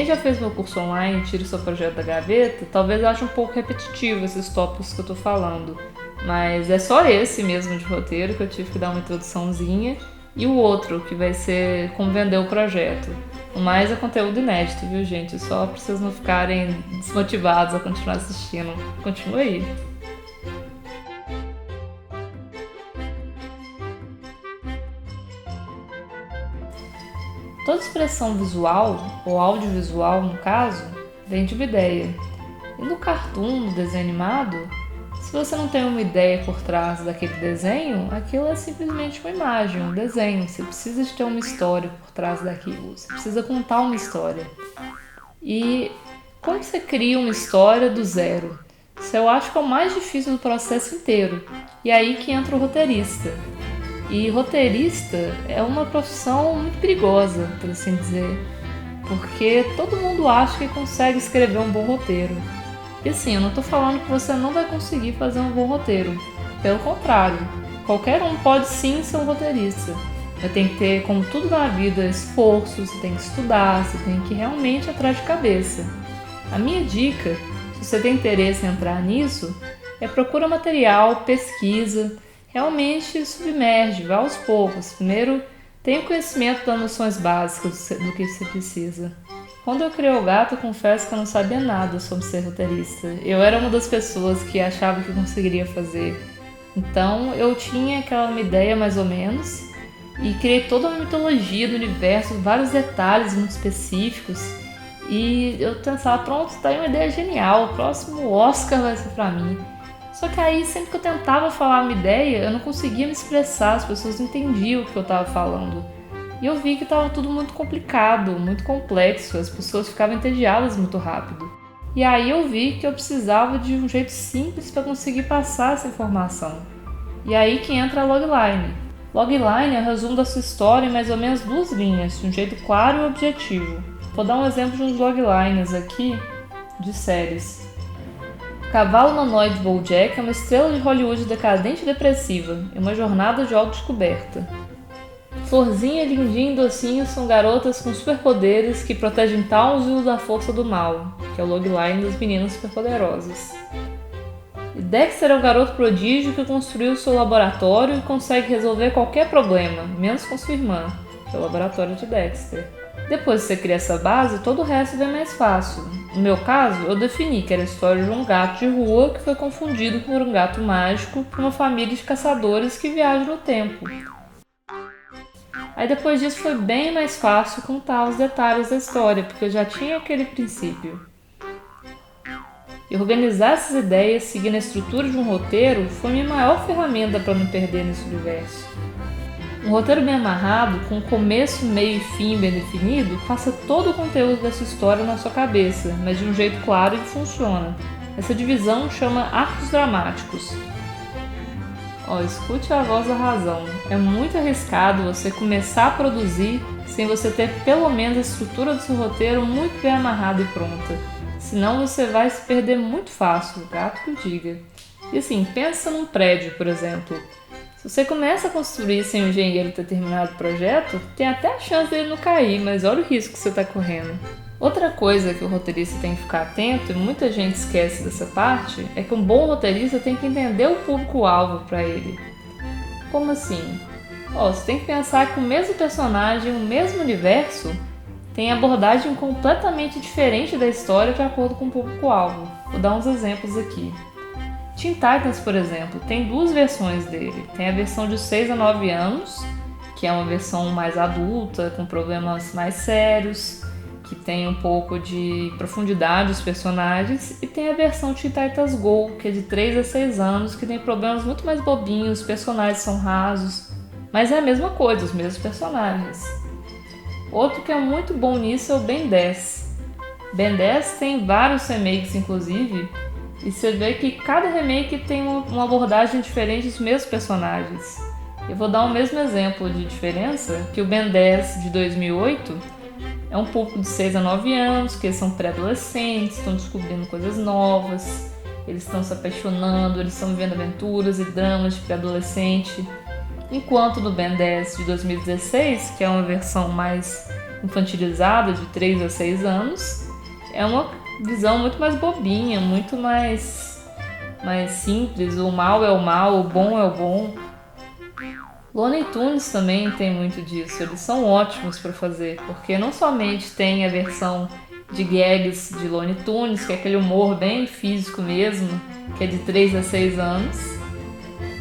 já fez meu curso online e tira o seu projeto da gaveta, talvez ache um pouco repetitivo esses tópicos que eu tô falando. Mas é só esse mesmo de roteiro que eu tive que dar uma introduçãozinha, e o outro, que vai ser como vender o projeto. O mais é conteúdo inédito, viu, gente? Só pra vocês não ficarem desmotivados a continuar assistindo. Continua aí. Toda expressão visual, ou audiovisual no caso, vem de uma ideia. E no cartoon, no desenho animado, se você não tem uma ideia por trás daquele desenho, aquilo é simplesmente uma imagem, um desenho. Você precisa de ter uma história por trás daquilo. Você precisa contar uma história. E como você cria uma história do zero? Isso eu acho que é o mais difícil do processo inteiro. E é aí que entra o roteirista. E roteirista é uma profissão muito perigosa, por assim dizer, porque todo mundo acha que consegue escrever um bom roteiro. E assim, eu não estou falando que você não vai conseguir fazer um bom roteiro. Pelo contrário, qualquer um pode sim ser um roteirista. Mas tem que ter, como tudo na vida, esforço, você tem que estudar, você tem que realmente ir atrás de cabeça. A minha dica, se você tem interesse em entrar nisso, é procura material, pesquisa, realmente submerge, vá aos poucos. Primeiro, tenha conhecimento das noções básicas do que você precisa. Quando eu criei o gato, eu confesso que eu não sabia nada sobre ser roteirista. Eu era uma das pessoas que achava que conseguiria fazer. Então, eu tinha aquela ideia mais ou menos e criei toda uma mitologia do universo, vários detalhes muito específicos. E eu pensava, pronto, tá aí uma ideia genial, o próximo Oscar vai ser pra mim. Só que aí, sempre que eu tentava falar uma ideia, eu não conseguia me expressar, as pessoas não entendiam o que eu estava falando. E eu vi que estava tudo muito complicado, muito complexo, as pessoas ficavam entediadas muito rápido. E aí eu vi que eu precisava de um jeito simples para conseguir passar essa informação. E aí que entra a logline. Logline é o resumo da sua história em mais ou menos 2 linhas, de um jeito claro e objetivo. Vou dar um exemplo de uns loglines aqui de séries. Cavalo Humanoide BoJack é uma estrela de Hollywood decadente e depressiva, em uma jornada de autodescoberta. Florzinha, Lindinha e Docinho são garotas com superpoderes que protegem Townsville da força do mal, que é o logline das meninas superpoderosas. E Dexter é o garoto prodígio que construiu seu laboratório e consegue resolver qualquer problema, menos com sua irmã, que é o laboratório de Dexter. Depois que você cria essa base, todo o resto vem mais fácil. No meu caso, eu defini que era a história de um gato de rua que foi confundido por um gato mágico por uma família de caçadores que viajam no tempo. Aí depois disso foi bem mais fácil contar os detalhes da história, porque eu já tinha aquele princípio. E organizar essas ideias seguindo a estrutura de um roteiro foi minha maior ferramenta para não perder nesse universo. Um roteiro bem amarrado, com começo, meio e fim bem definido, passa todo o conteúdo dessa história na sua cabeça, mas de um jeito claro e que funciona. Essa divisão chama arcos dramáticos. Escute a voz da razão. É muito arriscado você começar a produzir sem você ter pelo menos a estrutura do seu roteiro muito bem amarrada e pronta. Senão você vai se perder muito fácil, gato que o diga. E assim, pensa num prédio, por exemplo. Se você começa a construir sem o engenheiro ter terminado o projeto, tem até a chance dele não cair, mas olha o risco que você está correndo. Outra coisa que o roteirista tem que ficar atento, e muita gente esquece dessa parte, é que um bom roteirista tem que entender o público-alvo para ele. Como assim? Você tem que pensar que o mesmo personagem, o mesmo universo, tem abordagem completamente diferente da história de acordo com o público-alvo. Vou dar uns exemplos aqui. Teen Titans, por exemplo, tem 2 versões dele. Tem a versão de 6 a 9 anos, que é uma versão mais adulta, com problemas mais sérios, que tem um pouco de profundidade dos personagens, e tem a versão Teen Titans Go, que é de 3 a 6 anos, que tem problemas muito mais bobinhos, os personagens são rasos, mas é a mesma coisa, os mesmos personagens. Outro que é muito bom nisso é o Ben 10. Ben 10 tem vários remakes, inclusive, e você vê que cada remake tem uma abordagem diferente dos mesmos personagens. Eu vou dar o mesmo exemplo de diferença, que o Ben 10 de 2008 é um público de 6 a 9 anos, que eles são pré-adolescentes, estão descobrindo coisas novas, eles estão se apaixonando, eles estão vivendo aventuras e dramas de pré-adolescente. Enquanto no Ben 10 de 2016, que é uma versão mais infantilizada de 3 a 6 anos, é uma visão muito mais bobinha, muito mais simples. O mal é o mal, o bom é o bom. Looney Tunes também tem muito disso, eles são ótimos para fazer, porque não somente tem a versão de gags de Looney Tunes, que é aquele humor bem físico mesmo, que é de 3 a 6 anos,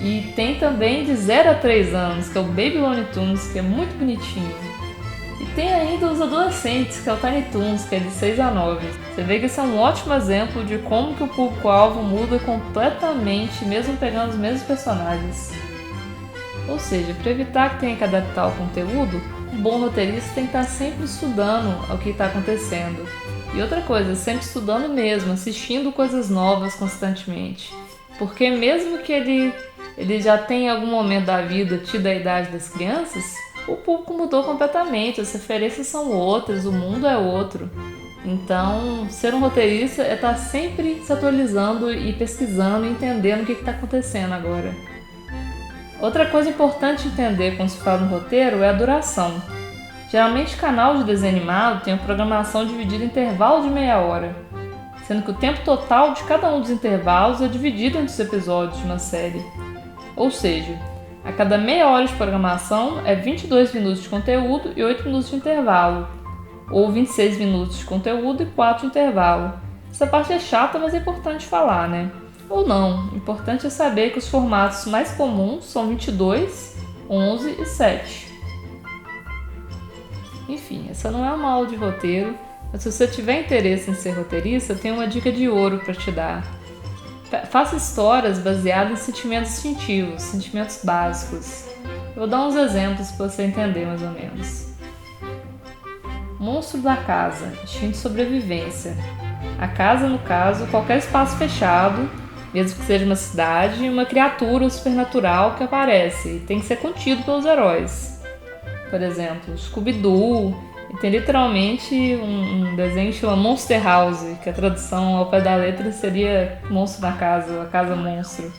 e tem também de 0 a 3 anos, que é o Baby Looney Tunes, que é muito bonitinho. E tem ainda os adolescentes, que é o Tiny Toons, que é de 6 a 9. Você vê que esse é um ótimo exemplo de como que o público-alvo muda completamente, mesmo pegando os mesmos personagens. Ou seja, para evitar que tenha que adaptar o conteúdo, um bom roteirista tem que estar sempre estudando o que está acontecendo. E outra coisa, sempre estudando mesmo, assistindo coisas novas constantemente. Porque mesmo que ele já tenha em algum momento da vida tido a idade das crianças, o público mudou completamente, as referências são outras, o mundo é outro. Então, ser um roteirista é estar sempre se atualizando e pesquisando e entendendo o que está acontecendo agora. Outra coisa importante entender quando se fala no roteiro é a duração. Geralmente, canal de desenho animado tem uma programação dividida em intervalos de meia hora, sendo que o tempo total de cada um dos intervalos é dividido entre os episódios de uma série. Ou seja, a cada meia hora de programação é 22 minutos de conteúdo e 8 minutos de intervalo, ou 26 minutos de conteúdo e 4 de intervalo. Essa parte é chata, mas é importante falar, né? Ou não, o importante é saber que os formatos mais comuns são 22, 11 e 7. Enfim, essa não é uma aula de roteiro, mas se você tiver interesse em ser roteirista, eu tenho uma dica de ouro para te dar. Faça histórias baseadas em sentimentos instintivos, sentimentos básicos. Eu vou dar uns exemplos para você entender mais ou menos. Monstro da casa, instinto de sobrevivência. A casa, no caso, qualquer espaço fechado, mesmo que seja uma cidade, uma criatura supernatural que aparece e tem que ser contido pelos heróis. Por exemplo, Scooby-Doo, e tem literalmente um desenho que chama Monster House, que a tradução ao pé da letra seria Monstro na Casa, a Casa Monstro.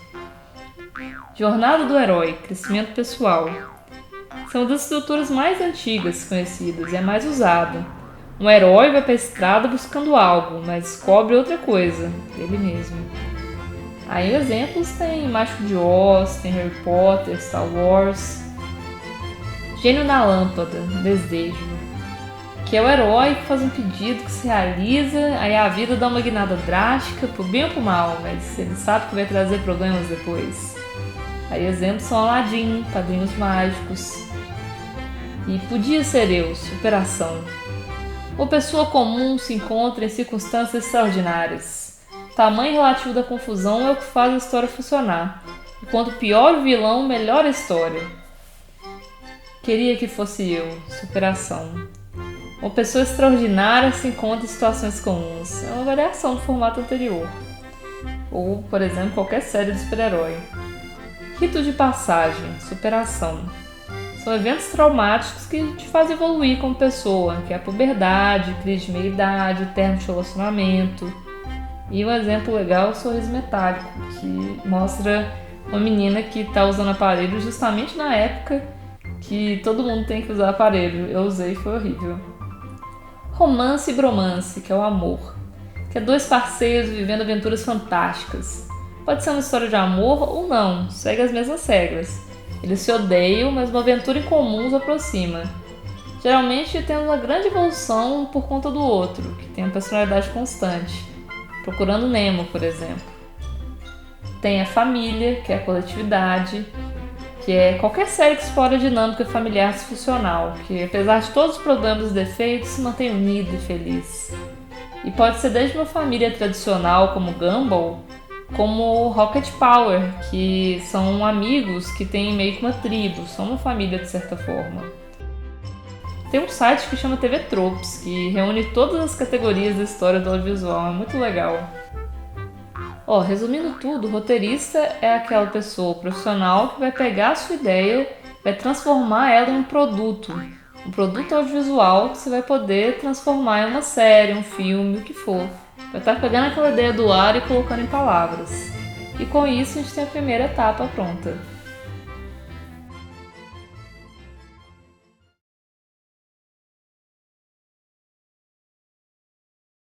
Jornada do herói, crescimento pessoal. São uma das estruturas mais antigas conhecidas e é mais usada. Um herói vai para a estrada buscando algo, mas descobre outra coisa, ele mesmo. Aí exemplos tem Mágico de Oz, tem Harry Potter, Star Wars. Gênio na Lâmpada, Desejo, que é o herói que faz um pedido que se realiza, aí a vida dá uma guinada drástica, pro bem ou pro mal, mas ele sabe que vai trazer problemas depois. Aí exemplos são Aladdin, Padrinhos Mágicos. E Podia Ser Eu, Superação. Uma pessoa comum se encontra em circunstâncias extraordinárias. O tamanho relativo da confusão é o que faz a história funcionar. E quanto pior o vilão, melhor a história. Queria que fosse eu, superação. Uma pessoa extraordinária se encontra em situações comuns. É uma variação do formato anterior. Ou, por exemplo, qualquer série de super-herói. Rito de passagem, superação. São eventos traumáticos que te fazem evoluir como pessoa, que é a puberdade, crise de meia-idade, término de relacionamento. E um exemplo legal é o Sorriso Metálico, que mostra uma menina que está usando aparelho justamente na época que todo mundo tem que usar aparelho. Eu usei e foi horrível. Romance e bromance, que é o amor, que é dois parceiros vivendo aventuras fantásticas. Pode ser uma história de amor ou não, segue as mesmas regras. Eles se odeiam, mas uma aventura em comum os aproxima. Geralmente tem uma grande evolução por conta do outro, que tem uma personalidade constante. Procurando Nemo, por exemplo. Tem a família, que é a coletividade, que é qualquer série que explora a dinâmica familiar disfuncional, que apesar de todos os problemas e defeitos, se mantém unida e feliz. E pode ser desde uma família tradicional como Gumball, como Rocket Power, que são amigos que têm meio que uma tribo, são uma família de certa forma. Tem um site que chama TV Tropes, que reúne todas as categorias da história do audiovisual, é muito legal. Resumindo tudo, o roteirista é aquela pessoa profissional que vai pegar a sua ideia, vai transformar ela em um produto audiovisual que você vai poder transformar em uma série, um filme, o que for. Vai estar pegando aquela ideia do ar e colocando em palavras. E com isso a gente tem a primeira etapa pronta.